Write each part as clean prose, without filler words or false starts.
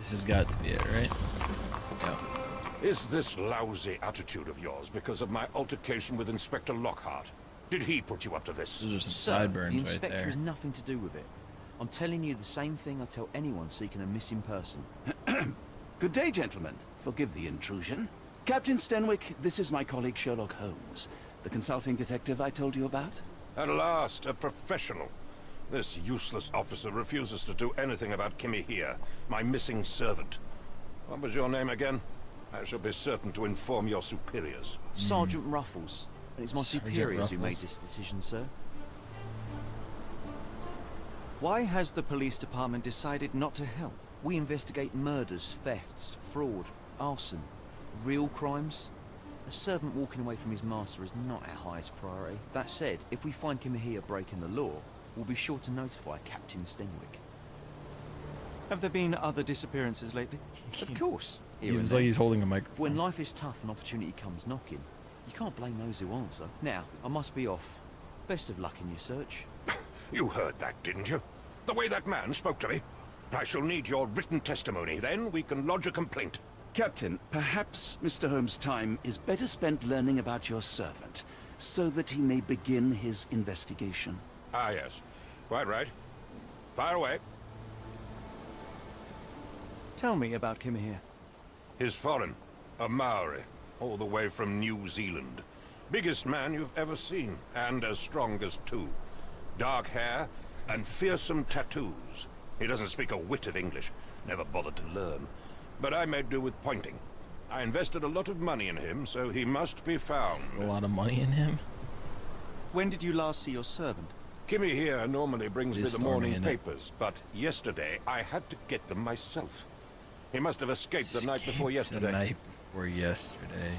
This has got to be it, right? Yeah. Is this lousy attitude of yours because of my altercation with Inspector Lockhart? Did he put you up to this? Those are some Sir, sideburns the right inspector there. has nothing to do with it. I'm telling you the same thing I tell anyone seeking a missing person. Good day, gentlemen. Forgive the intrusion. Captain Stenwick, this is my colleague Sherlock Holmes, the consulting detective I told you about. At last, a professional. This useless officer refuses to do anything about Kimmy here, my missing servant. What was your name again? I shall be certain to inform your superiors. Sergeant Ruffles. And it's my Sergeant superiors who made Ruffles. this decision, sir. Why has the police department decided not to help? We investigate murders, thefts, fraud, arson, real crimes. A servant walking away from his master is not our highest priority. That said, if we find Kimahia breaking the law, we'll be sure to notify Captain Stenwick. Have there been other disappearances lately? Of course. Here He and was there. like he's holding a microphone. When life is tough and opportunity comes knocking, you can't blame those who answer. Now, I must be off. Best of luck in your search. You heard that, didn't you? The way that man spoke to me. I shall need your written testimony. Then we can lodge a complaint. Captain, perhaps Mr. Holmes' time is better spent learning about your servant, so that he may begin his investigation. Ah, yes. Quite right. Fire away. Tell me about Kimahir. He's foreign. A Maori. All the way from New Zealand. Biggest man you've ever seen. And as strong as two. Dark hair and fearsome tattoos. He doesn't speak a whit of English. Never bothered to learn. But I made do with pointing. I invested a lot of money in him, so he must be found. A lot of money in him. When did you last see your servant? Kimmy here normally brings It me is the stormy, morning isn't it? papers, but yesterday I had to get them myself. He must have escaped the night before yesterday. The night before yesterday.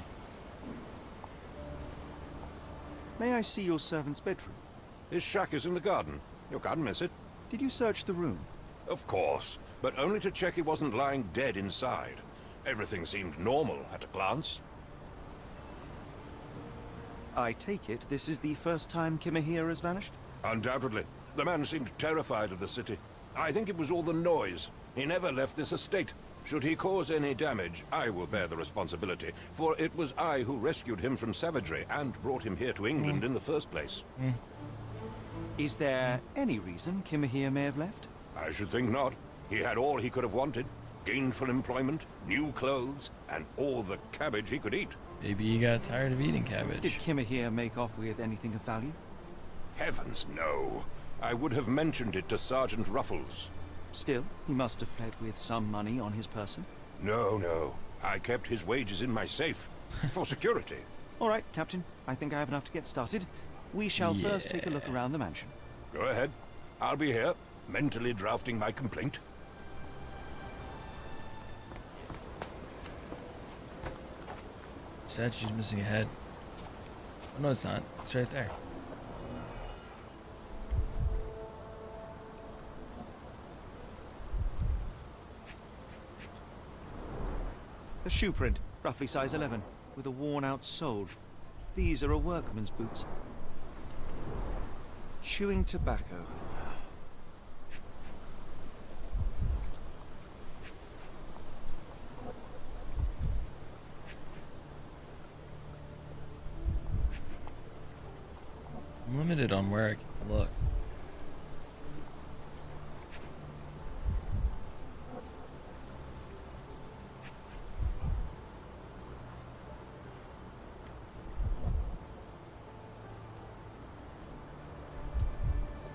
May I see your servant's bedroom? His shack is in the garden. You can't miss it. Did you search the room? Of course, but only to check he wasn't lying dead inside. Everything seemed normal at a glance. I take it this is the first time Kimahir has vanished? Undoubtedly. The man seemed terrified of the city. I think it was all the noise. He never left this estate. Should he cause any damage, I will bear the responsibility, for it was I who rescued him from savagery and brought him here to England in the first place. Is there any reason Kimahir may have left? I should think not. He had all he could have wanted. Gainful employment, new clothes, and all the cabbage he could eat. Maybe he got tired of eating cabbage. Did Kimahir make off with anything of value? Heavens, no. I would have mentioned it to Sergeant Ruffles. Still, he must have fled with some money on his person. No. I kept his wages in my safe. For security. All right, Captain. I think I have enough to get started. We shall first take a look Yeah. around the mansion. Go ahead. I'll be here, mentally drafting my complaint. Statue's missing a head. Oh, no, it's not. It's right there. A shoe print, roughly size 11, with a worn-out sole. These are a workman's boots. Chewing tobacco. I'm limited on where I can look.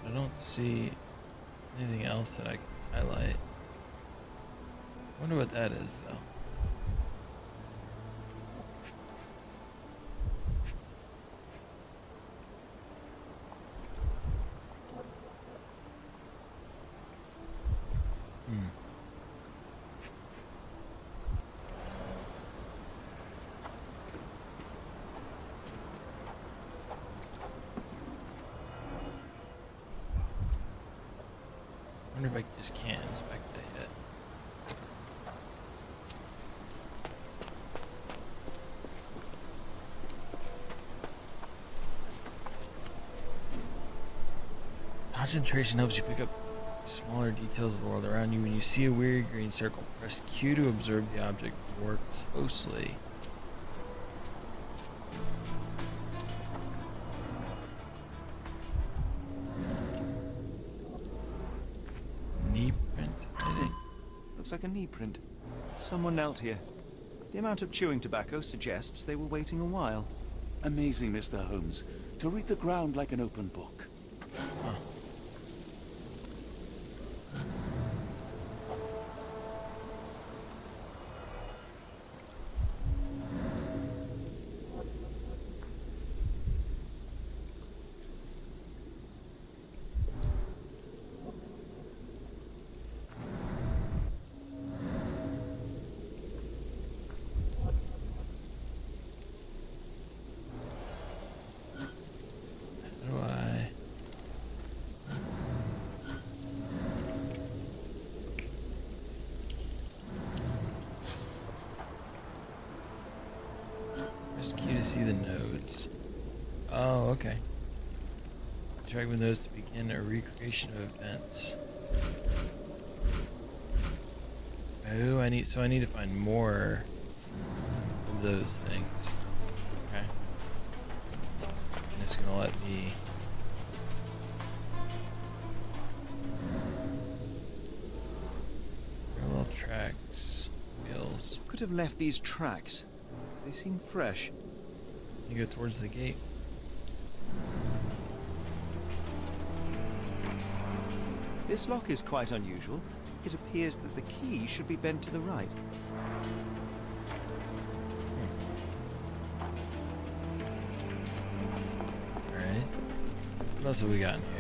I don't see anything else that I can highlight. I wonder what that is, though. I wonder if I just can't inspect that yet. Concentration helps you pick up smaller details of the world around you. When you see a weird green circle, press Q to observe the object more closely. Knee print, I think. Looks like a knee print. Someone knelt here. The amount of chewing tobacco suggests they were waiting a while. Amazing, Mr. Holmes. To read the ground like an open book. Huh. How do I... Press Q to see the nodes. Oh, okay. Drag with those to begin a recreation of events. Oh, I need to find more of those things. Okay. And it's gonna let me. Parallel tracks, wheels. Could have left these tracks. They seem fresh. You go towards the gate. This lock is quite unusual. It appears that the key should be bent to the right. Alright. What else have we got in here?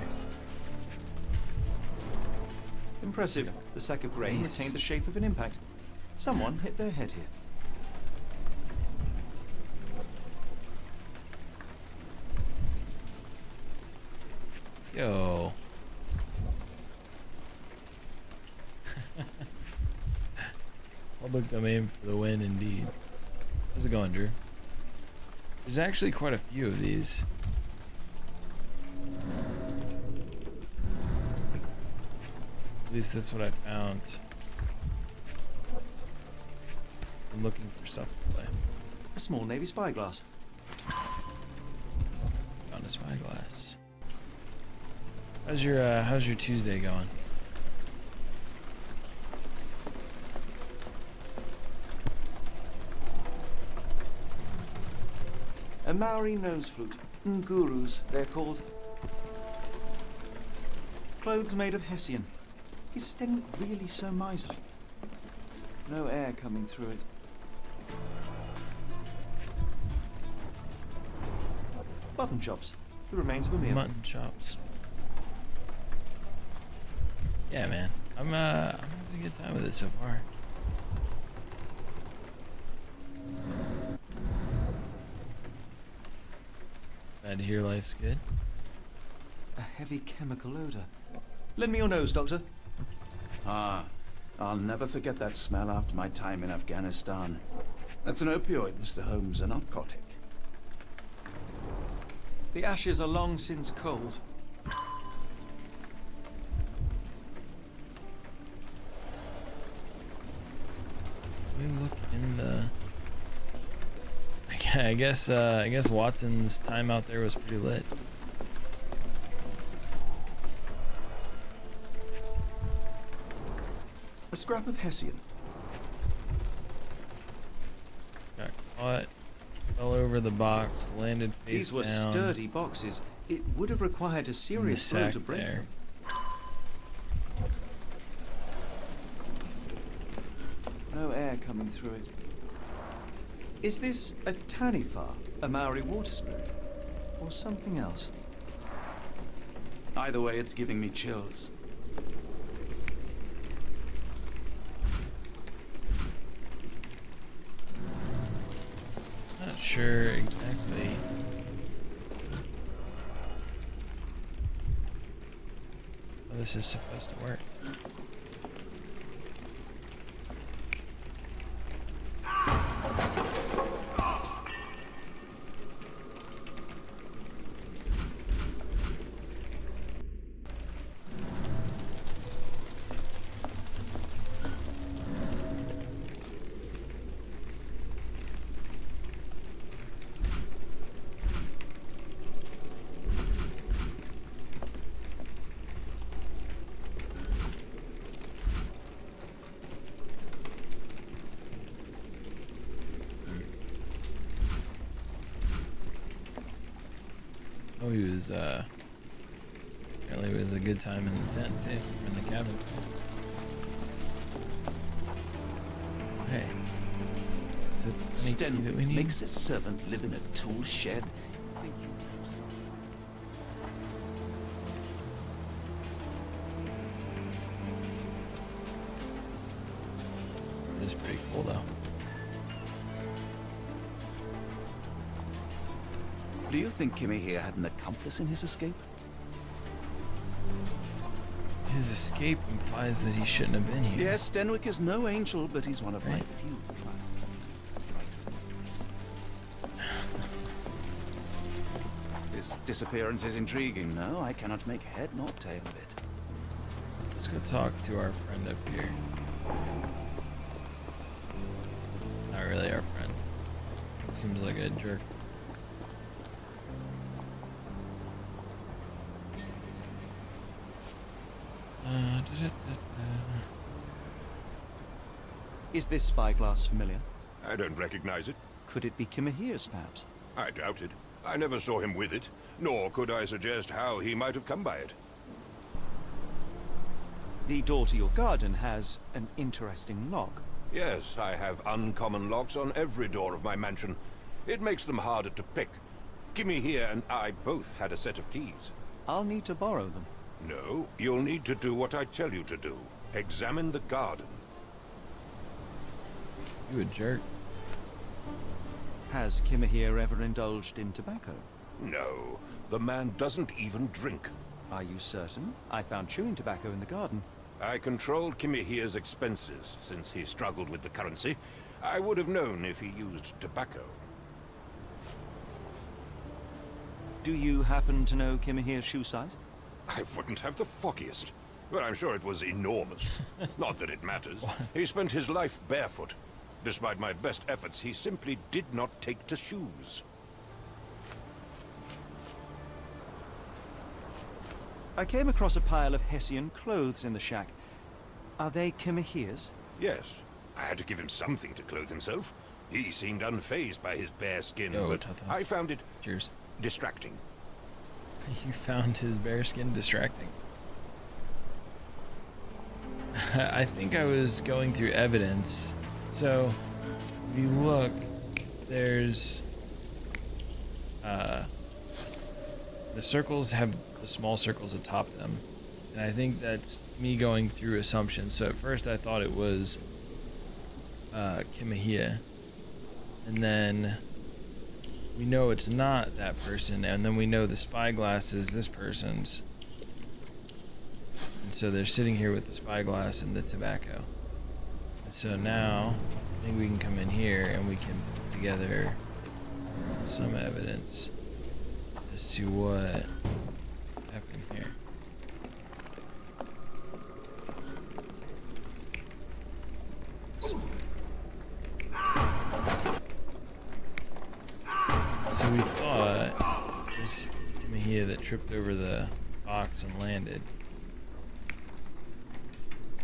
Impressive. The sack of grain Nice. retained the shape of an impact. Someone hit their head here. Yo. Public domain for the win, indeed. How's it going, Drew? There's actually quite a few of these. At least that's what I found. I'm looking for stuff to play. A small navy spyglass. Found a spyglass. How's your Tuesday going? A Maori nose flute. Ngurus, they're called. Clothes made of hessian. Is Stenwick really so miserly? No air coming through it. Mutton chops. The remains of a meal. Mutton chops. Yeah, man. I'm having a good time with it so far. Glad to hear life's good. A heavy chemical odor. Lend me your nose, Doctor. Ah, I'll never forget that smell after my time in Afghanistan. That's an opioid, Mr. Holmes, a narcotic. The ashes are long since cold. Let me look in the. I guess Watson's time out there was pretty lit. A scrap of hessian. Got caught, fell over the box, landed face These were down. sturdy boxes. It would have required a in the serious blow sack to break there. them. No air coming through it. Is this a taniwha, a Maori water spirit, or something else? Either way, it's giving me chills. Not sure exactly. How this is supposed to work. Oh, he was, apparently it was a good time in the tent, too. In the cabin. Hey. Is it any key that we Stenwick need? makes his servant live in a tool shed. Think you know something? It is pretty cool, though. Do you think Kimmy here had an accomplice in his escape? His escape implies that he shouldn't have been here. Yes, Stenwick is no angel, but he's one of my Right. few clients. This disappearance is intriguing, no? I cannot make head nor tail of it. Let's go talk to our friend up here. Not really our friend. Seems like a jerk. Is this spyglass familiar? I don't recognize it. Could it be Kimahir's, perhaps? I doubt it. I never saw him with it, nor could I suggest how he might have come by it. The door to your garden has an interesting lock. Yes, I have uncommon locks on every door of my mansion. It makes them harder to pick. Kimmy here and I both had a set of keys. I'll need to borrow them. No, you'll need to do what I tell you to do. Examine the garden. You a jerk. Has Kimahir ever indulged in tobacco? No, the man doesn't even drink. Are you certain? I found chewing tobacco in the garden. I controlled Kimmy here's expenses since he struggled with the currency. I would have known if he used tobacco. Do you happen to know Kimahir's shoe size? I wouldn't have the foggiest. But I'm sure it was enormous. Not that it matters. He spent his life barefoot. Despite my best efforts, he simply did not take to shoes. I came across a pile of Hessian clothes in the shack. Are they Kimahir's? Yes, I had to give him something to clothe himself. He seemed unfazed by his bare skin, Yo, but Tatas. I found it Cheers. distracting. You found his bare skin distracting. I think I was going through evidence. So, if you look, there's the circles have the small circles atop them, and I think that's me going through assumptions. So at first I thought it was Kimahia, and then we know it's not that person, and then we know the spyglass is this person's. And so they're sitting here with the spyglass and the tobacco. And so now I think we can come in here and we can put together some evidence as to what happened here. So we thought it was Kimahia that tripped over the box and landed.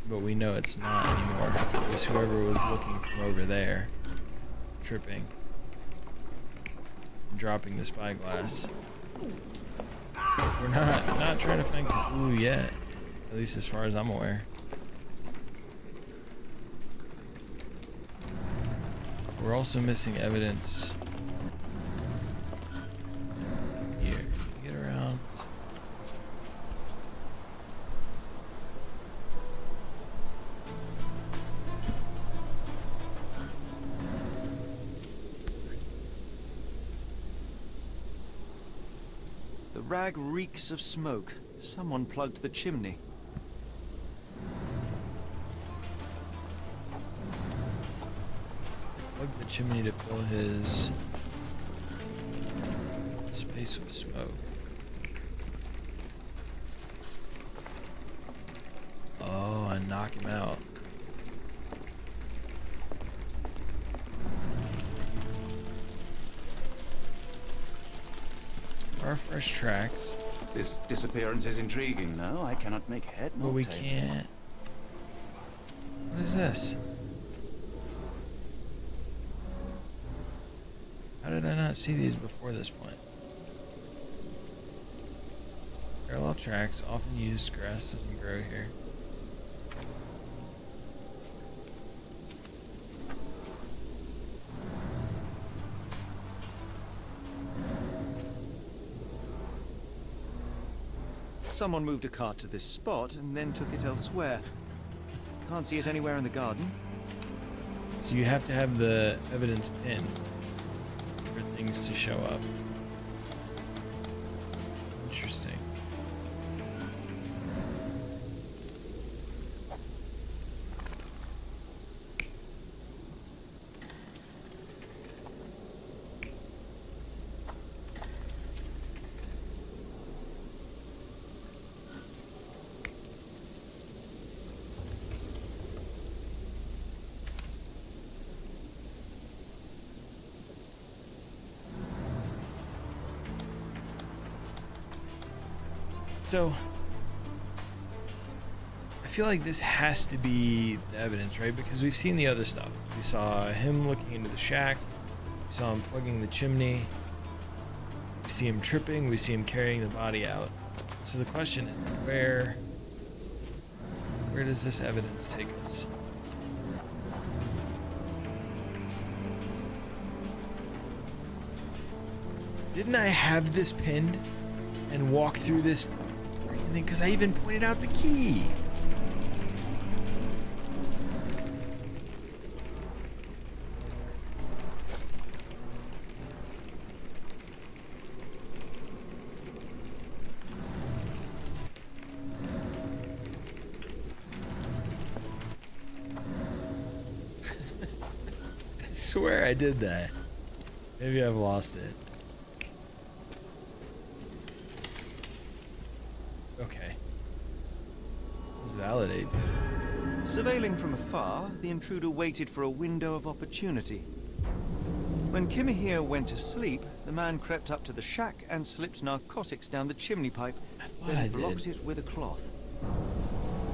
But we know it's not anymore. It was whoever was looking from over there, tripping, and dropping the spyglass. We're not trying to find Cthulhu yet, at least as far as I'm aware. We're also missing evidence here. Get around. The rag reeks of smoke. Someone plugged the chimney. Plug the chimney to fill his space with smoke. Oh, and knock him out. Our fresh tracks, This disappearance is intriguing, no? I cannot make head but nor we tail. can't. What is this? How did I not see these before this point? Parallel tracks, often used. Grass doesn't grow here. Someone moved a cart to this spot and then took it elsewhere. Can't see it anywhere in the garden. So you have to have the evidence pinned for things to show up. Interesting. So, I feel like this has to be the evidence, right? Because we've seen the other stuff. We saw him looking into the shack. We saw him plugging the chimney. We see him tripping. We see him carrying the body out. So the question is, where does this evidence take us? Didn't I have this pinned and walk through this freaking thing? Because I even pointed out the key. I swear I did that. Maybe I've lost it. Okay. Let's validate. Surveilling from afar, the intruder waited for a window of opportunity. When Kimahir went to sleep, the man crept up to the shack and slipped narcotics down the chimney pipe, I then blocked it with a cloth.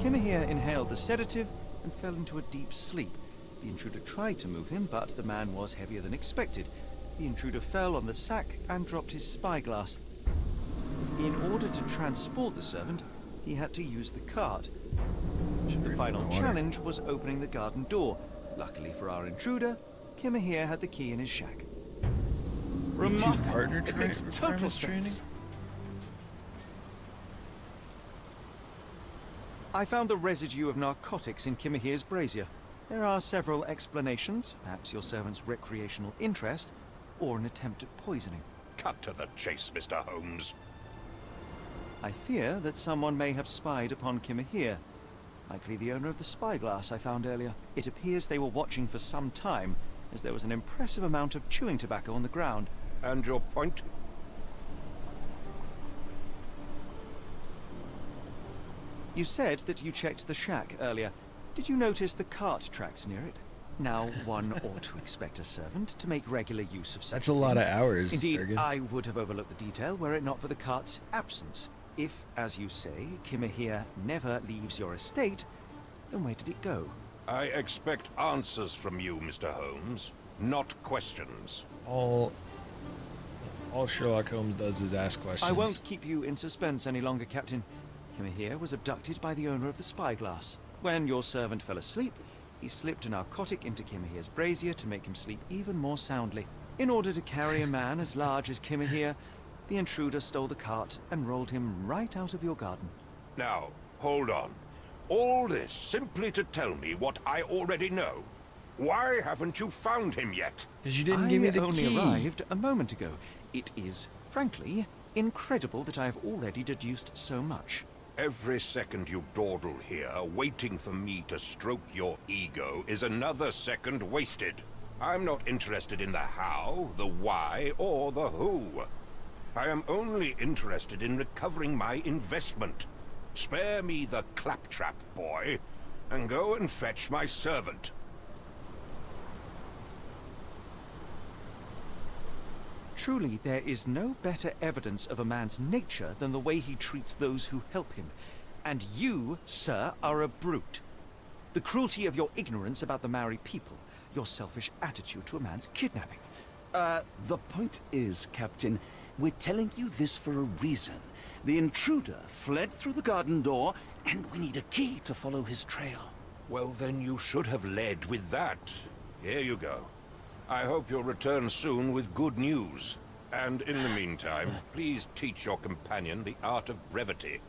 Kimahir inhaled the sedative and fell into a deep sleep. The intruder tried to move him, but the man was heavier than expected. The intruder fell on the sack and dropped his spyglass. In order to transport the servant, he had to use the cart. The final challenge was opening the garden door. Luckily for our intruder, Kimahir had the key in his shack. Remarkable. Partner It makes total requirements training? sense. I found the residue of narcotics in Kimahir's brazier. There are several explanations, perhaps your servant's recreational interest, or an attempt at poisoning. Cut to the chase, Mr. Holmes. I fear that someone may have spied upon Kimahir, likely the owner of the spyglass I found earlier. It appears they were watching for some time, as there was an impressive amount of chewing tobacco on the ground. And your point? You said that you checked the shack earlier. Did you notice the cart tracks near it? Now, one ought to expect a servant to make regular use of such That's a lot of hours, Indeed, Durgan. I would have overlooked the detail were it not for the cart's absence. If, as you say, Kimahir never leaves your estate, then where did it go? I expect answers from you, Mr. Holmes, not questions. All Sherlock Holmes does is ask questions. I won't keep you in suspense any longer, Captain. Kimahir was abducted by the owner of the spyglass. When your servant fell asleep, he slipped a narcotic into Kimahir's brazier to make him sleep even more soundly. In order to carry a man as large as Kimahir, the intruder stole the cart and rolled him right out of your garden. Now, hold on. All this simply to tell me what I already know. Why haven't you found him yet? Because you didn't give me the only key. arrived a moment ago. It is, frankly, incredible that I have already deduced so much. Every second you dawdle here, waiting for me to stroke your ego, is another second wasted. I'm not interested in the how, the why, or the who. I am only interested in recovering my investment. Spare me the claptrap, boy, and go and fetch my servant. Truly, there is no better evidence of a man's nature than the way he treats those who help him. And you, sir, are a brute. The cruelty of your ignorance about the Maori people, your selfish attitude to a man's kidnapping. The point is, Captain, we're telling you this for a reason. The intruder fled through the garden door, and we need a key to follow his trail. Well, then you should have led with that. Here you go. I hope you'll return soon with good news. And in the meantime, please teach your companion the art of brevity.